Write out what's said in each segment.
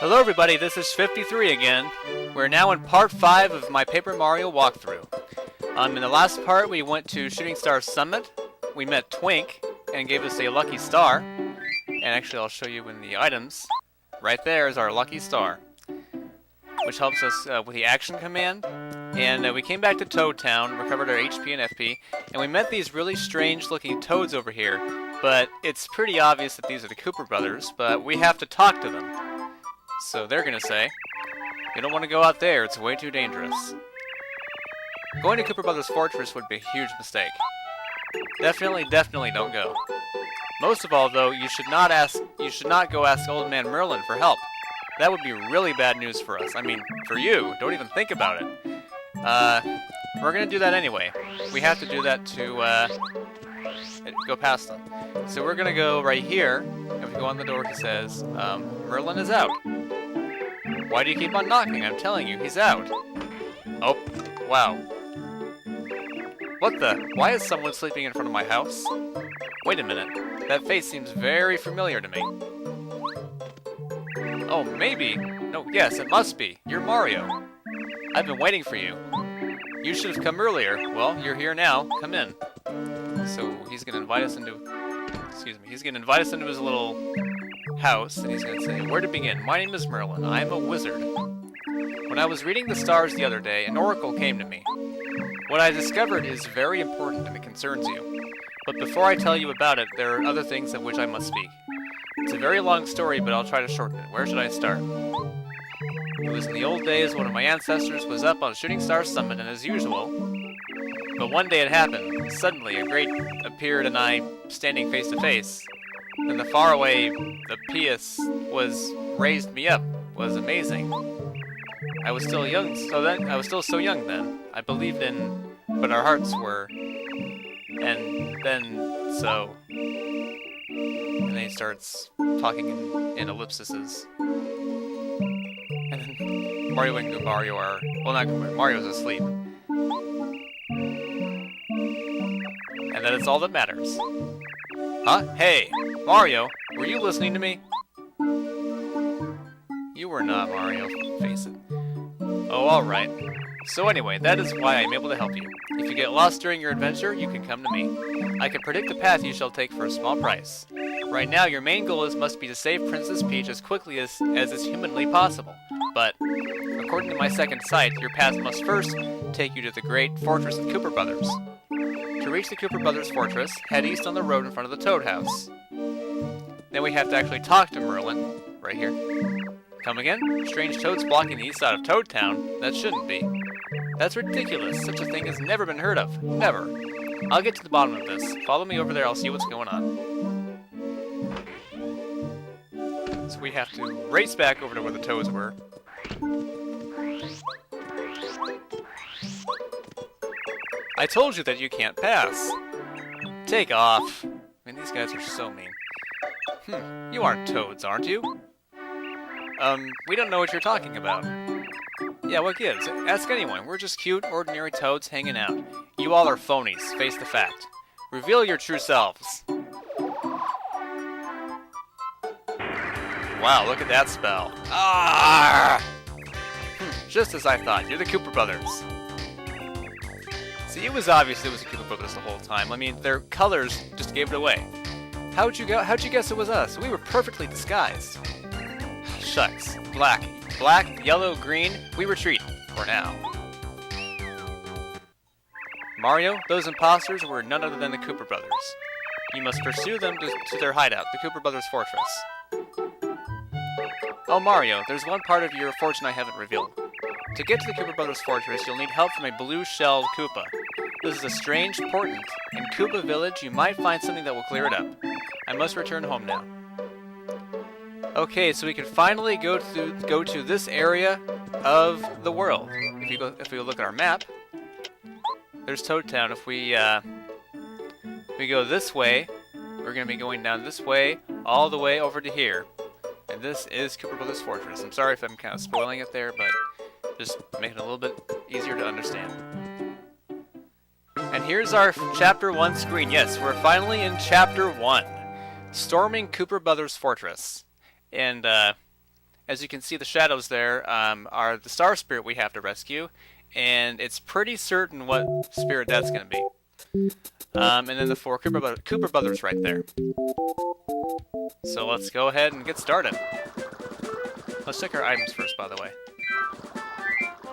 Hello everybody, this is 53 again. We're now in part 5 of my Paper Mario walkthrough. In the last part we went to Shooting Star Summit, we met Twink, and gave us a lucky star. And actually I'll show you in the items. Right there is our lucky star, which helps us with the action command. And we came back to Toad Town, recovered our HP and FP, and we met these really strange looking toads over here. But it's pretty obvious that these are the Koopa Brothers, but we have to talk to them. So they're gonna say, you don't want to go out there, it's way too dangerous. Going to Koopa Brothers Fortress would be a huge mistake. Definitely don't go. Most of all though, you should not go ask Old Man Merlin for help. That would be really bad news for us. I mean, for you, don't even think about it. We're gonna do that anyway. We have to do that to, go past them. So we're gonna go right here, and we go on the door, he says, Merlin is out. Why do you keep on knocking? I'm telling you, he's out. Oh, wow. What the? Why is someone sleeping in front of my house? Wait a minute. That face seems very familiar to me. Oh, maybe. No, yes, it must be. You're Mario. I've been waiting for you. You should have come earlier. Well, you're here now. Come in. So he's gonna invite us into... He's gonna invite us into his little house, and he's gonna say, where to begin? My name is Merlin. I am a wizard. When I was reading the stars the other day, an oracle came to me. What I discovered is very important and it concerns you. But before I tell you about it, there are other things of which I must speak. It's a very long story, but I'll try to shorten it. Where should I start? It was in the old days one of my ancestors was up on Shooting Star Summit, and as usual... But one day it happened. Suddenly, a great appeared and I, standing face to face. And the faraway, the pious was raised me up, was amazing. I was still young, I was still so young then. I believed in, but our hearts were. And then, so. And then he starts talking in ellipsises. And then Mario and Goombario are, well, not Goombario, Mario's asleep. And that is all that matters. Huh? Hey, Mario, were you listening to me? You were not, Mario. Face it. Oh, alright. So anyway, that is why I am able to help you. If you get lost during your adventure, you can come to me. I can predict the path you shall take for a small price. Right now, your main goal must be to save Princess Peach as quickly as is humanly possible. But, according to my second sight, your path must first take you to the great fortress of Koopa Brothers. To reach the Koopa Brothers Fortress, head east on the road in front of the Toad House. Then we have to actually talk to Merlin, right here. Come again? Strange toads blocking the east side of Toad Town? That shouldn't be. That's ridiculous. Such a thing has never been heard of. Never. I'll get to the bottom of this. Follow me over there, I'll see what's going on. So we have to race back over to where the toads were. I told you that you can't pass. Take off. I mean, these guys are so mean. You aren't toads, aren't you? We don't know what you're talking about. Yeah, what gives? Ask anyone. We're just cute, ordinary toads hanging out. You all are phonies. Face the fact. Reveal your true selves. Wow, look at that spell. Ah! Just as I thought. You're the Koopa Brothers. See, it was obvious it was the Koopa Brothers the whole time. I mean, their colors just gave it away. How'd you guess it was us? We were perfectly disguised. Shucks. Black, yellow, green. We retreat. For now. Mario, those imposters were none other than the Koopa Brothers. You must pursue them to their hideout, the Koopa Brothers Fortress. Oh, Mario, there's one part of your fortune I haven't revealed. To get to the Koopa Brothers Fortress, you'll need help from a blue-shelled Koopa. This is a strange portent. In Koopa Village, you might find something that will clear it up. I must return home now. Okay, so we can finally go to this area of the world. If we look at our map, there's Toad Town. If we go this way, we're going to be going down this way, all the way over to here. And this is Koopa Brothers Fortress. I'm sorry if I'm kind of spoiling it there, but just make it a little bit easier to understand. And here's our Chapter 1 screen. Yes, we're finally in Chapter 1. Storming Koopa Brothers Fortress. And As you can see, the shadows there are the Star Spirit we have to rescue, and it's pretty certain what spirit that's going to be. And then the 4 Koopa Brothers right there. So let's go ahead and get started. Let's check our items first, by the way.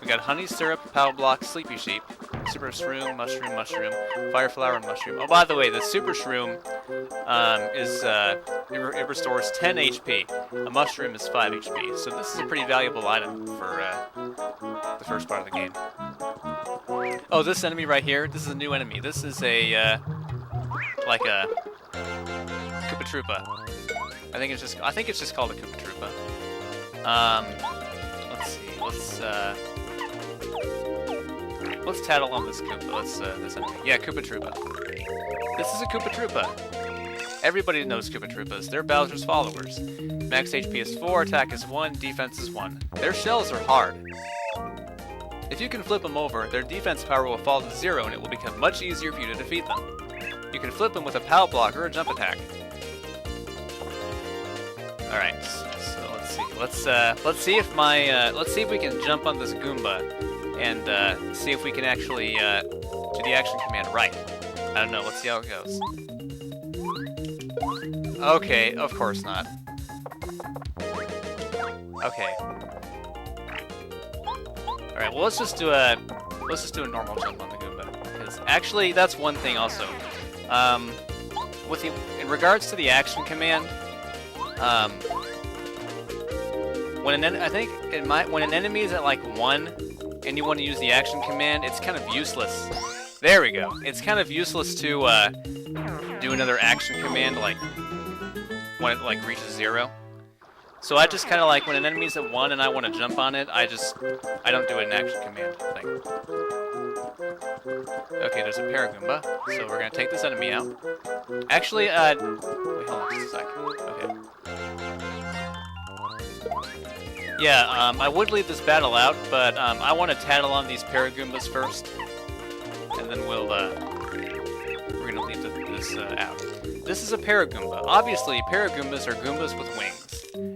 We got Honey Syrup, Power Block, Sleepy Sheep, Super Shroom, Mushroom, Fire Flower, and Mushroom. Oh, by the way, the Super Shroom it restores 10 HP. A Mushroom is 5 HP. So this is a pretty valuable item for the first part of the game. Oh, this enemy right here, this is a new enemy. This is a, like a Koopa Troopa. I think it's just called a Koopa Troopa. Let's see, let's tattle on this Koopa. This enemy. Yeah, Koopa Troopa. This is a Koopa Troopa. Everybody knows Koopa Troopas. They're Bowser's followers. Max HP is 4, attack is 1, defense is 1. Their shells are hard. If you can flip them over, their defense power will fall to 0 and it will become much easier for you to defeat them. You can flip them with a Power Block or a Jump Attack. Alright, so let's see if we can jump on this Goomba and see if we can actually do the action command right. I don't know, let's see how it goes. Okay, of course not. Okay. Alright, well let's just do a normal jump on the Goomba. Because actually that's one thing also. In regards to the action command, when an enemy is at like 1 and you want to use the action command, it's kind of useless. There we go. It's kind of useless to do another action command like when it like reaches 0. So I just kind of like when an enemy's at 1 and I want to jump on it, I don't do an action command thing. Okay, there's a Paragoomba, so we're gonna take this enemy out. Actually, wait, hold on just a sec. Okay. Yeah, I would leave this battle out, but I want to tattle on these Paragoombas first, and then we're gonna leave this out. This is a Paragoomba. Obviously, Paragoombas are Goombas with wings.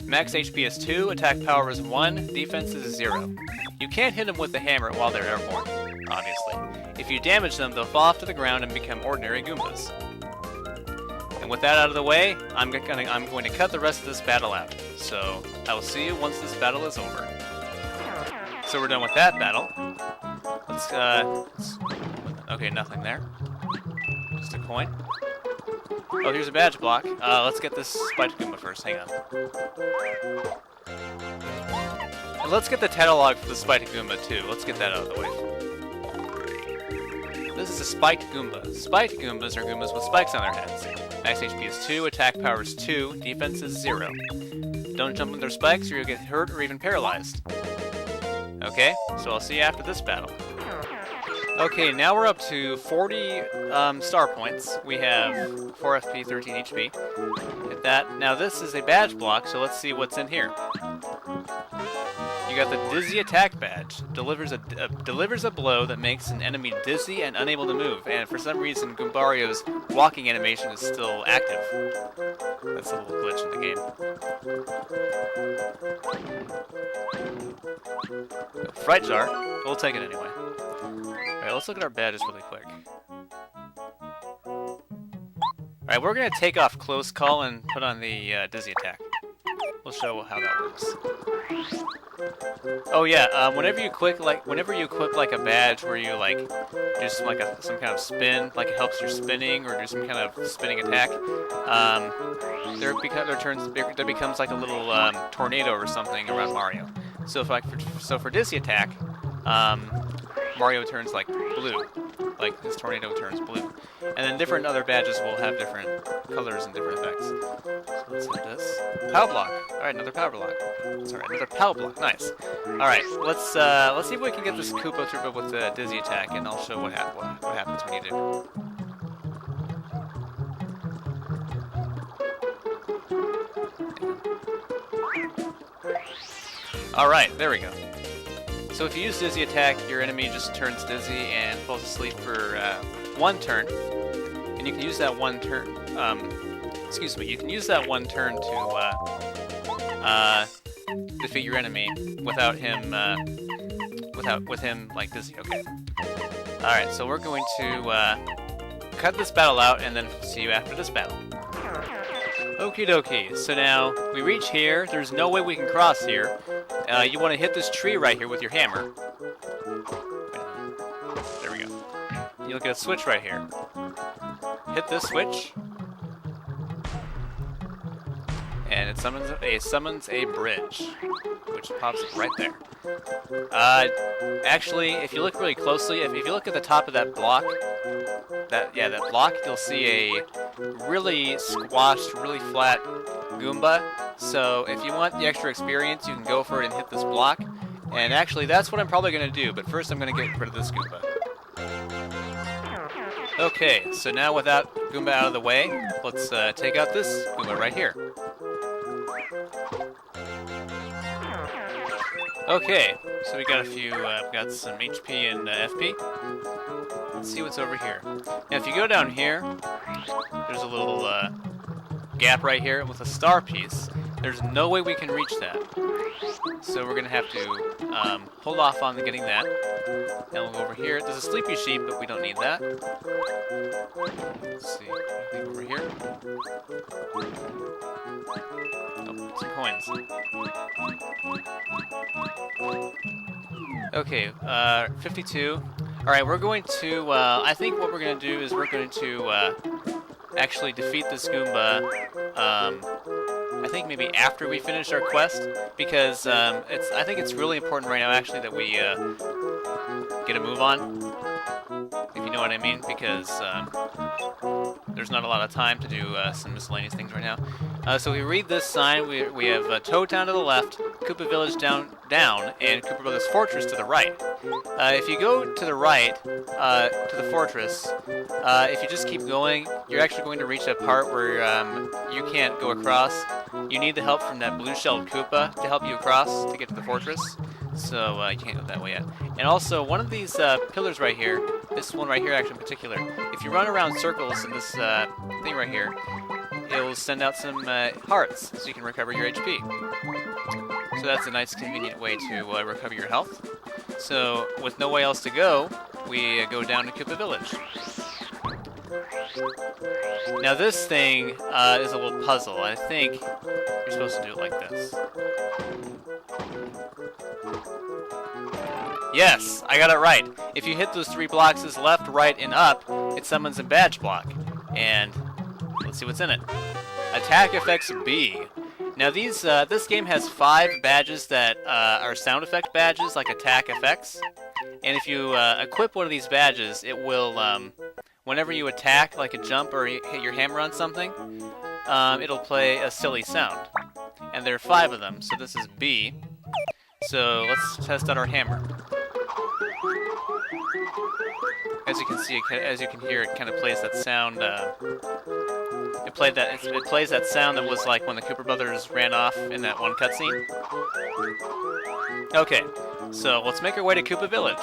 Max HP is 2, attack power is 1, defense is 0. You can't hit them with the hammer while they're airborne, obviously. If you damage them, they'll fall off to the ground and become ordinary Goombas. And with that out of the way, I'm going to cut the rest of this battle out. So I will see you once this battle is over. So we're done with that battle. Okay, nothing there. Just a coin. Oh, here's a badge block. Let's get this Spiked Goomba first. Hang on. And let's get the catalog for the Spiked Goomba too. Let's get that out of the way. This is a Spiked Goomba. Spiked Goombas are Goombas with spikes on their heads. Max HP is 2, attack power is 2, defense is 0. Don't jump on their spikes or you'll get hurt or even paralyzed. Okay, so I'll see you after this battle. Okay, now we're up to 40 star points. We have 4 FP, 13 HP. Hit that. Now this is a badge block, so let's see what's in here. You got the Dizzy Attack badge. Delivers a blow that makes an enemy dizzy and unable to move. And for some reason, Goombario's walking animation is still active. That's a little glitch in the game. Fright Jar. We'll take it anyway. Alright, let's look at our badges really quick. Alright, we're gonna take off Close Call and put on the Dizzy Attack. We'll show how that works. Oh yeah, whenever you equip like a badge where you like do some kind of spin, like it helps your spinning or do some kind of spinning attack, there becomes like a little tornado or something around Mario. So for Dizzy Attack, Mario turns like blue, like his tornado turns blue, and then different other badges will have different colors and different effects. So let's hit this Power Block. All right, another Power Block. Sorry, another Power Block. Nice. All right, let's see if we can get this Koopa Troopa with the Dizzy Attack, and I'll show what happens when you do. All right, there we go. So if you use Dizzy Attack, your enemy just turns dizzy and falls asleep for 1 turn. And you can use that 1 turn, you can use that 1 turn to defeat your enemy without him, with him like dizzy. Okay. All right, so we're going to cut this battle out and then see you after this battle. Okie dokie. So now we reach here. There's no way we can cross here. You want to hit this tree right here with your hammer. There we go. You'll get a switch right here. Hit this switch. And it summons a bridge, which pops right there. Actually, if you look really closely, if you look at the top of that block, that block, you'll see a really squashed, really flat Goomba. So if you want the extra experience, you can go for it and hit this block. And actually, that's what I'm probably going to do. But first, I'm going to get rid of this Goomba. Okay, so now with that Goomba out of the way, let's take out this Goomba right here. Okay, so we got a few, got some HP and FP. Let's see what's over here. Now, if you go down here, there's a little gap right here with a star piece. There's no way we can reach that. So we're gonna have to hold off on getting that. And we'll go over here. There's a sleepy sheep, but we don't need that. Let's see, anything over here? Oh, some coins. Okay, 52. Alright, we're going to, I think what we're going to do is we're going to actually defeat this Goomba, I think maybe after we finish our quest, because I think it's really important right now actually that we get a move on, if you know what I mean, because there's not a lot of time to do some miscellaneous things right now. So we read this sign. We have Toad Town to the left, Koopa Village down, and Koopa Brothers Fortress to the right. If you go to the right, to the fortress, if you just keep going, you're actually going to reach a part where you can't go across. You need the help from that blue-shelled Koopa to help you across to get to the fortress. So you can't go that way yet. And also, one of these pillars right here, this one right here actually in particular, if you run around circles in this thing right here, it will send out some hearts so you can recover your HP. So that's a nice convenient way to recover your health. So with no way else to go, we go down to Koopa Village. Now this thing is a little puzzle. I think you're supposed to do it like this. Yes, I got it right. If you hit those 3 blocks left, right, and up, it summons a badge block. And let's see what's in it. Attack effects B. Now these, this game has 5 badges that are sound effect badges, like attack effects. And if you equip one of these badges, it will, whenever you attack, like a jump or you hit your hammer on something, it'll play a silly sound. And there are 5 of them, so this is B. So let's test out our hammer. As you can see, as you can hear, it kind of plays that sound. It plays that sound that was like when the Koopa Brothers ran off in that one cutscene. Okay, so let's make our way to Koopa Village.